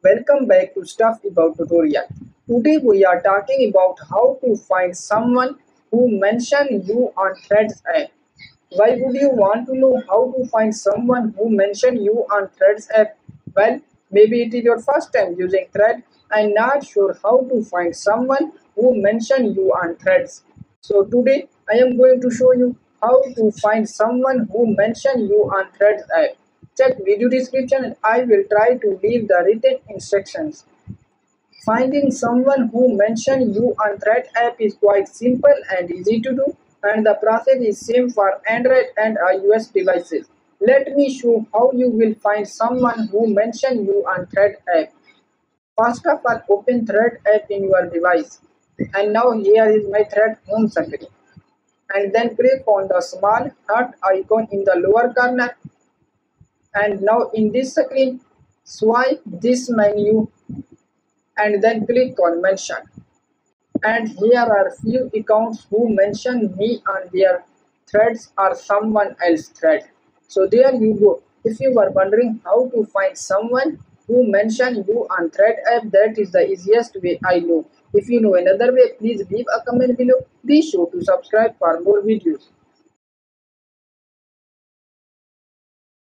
Welcome back to Stuff About Tutorial. Today we are talking about how to find someone who mentioned you on Threads app. Why would you want to know how to find someone who mentioned you on Threads app? Well, maybe it is your first time using Thread and not sure how to find someone who mentioned you on Threads. So today I am going to show you how to find someone who mentioned you on Threads app. Check video description and I will try to leave the written instructions. Finding someone who mentioned you on Thread app is quite simple and easy to do, and the process is same for Android and iOS devices. Let me show how you will find someone who mentioned you on Thread app. First of all, open Thread app in your device. And now here is my Thread home screen. And then click on the small heart icon in the lower corner. And now in this screen, swipe this menu and then click on mention. And here are few accounts who mention me on their threads or someone else thread. So there you go. If you were wondering how to find someone who mentioned you on thread app, that is the easiest way I know. If you know another way, please leave a comment below. Be sure to subscribe for more videos.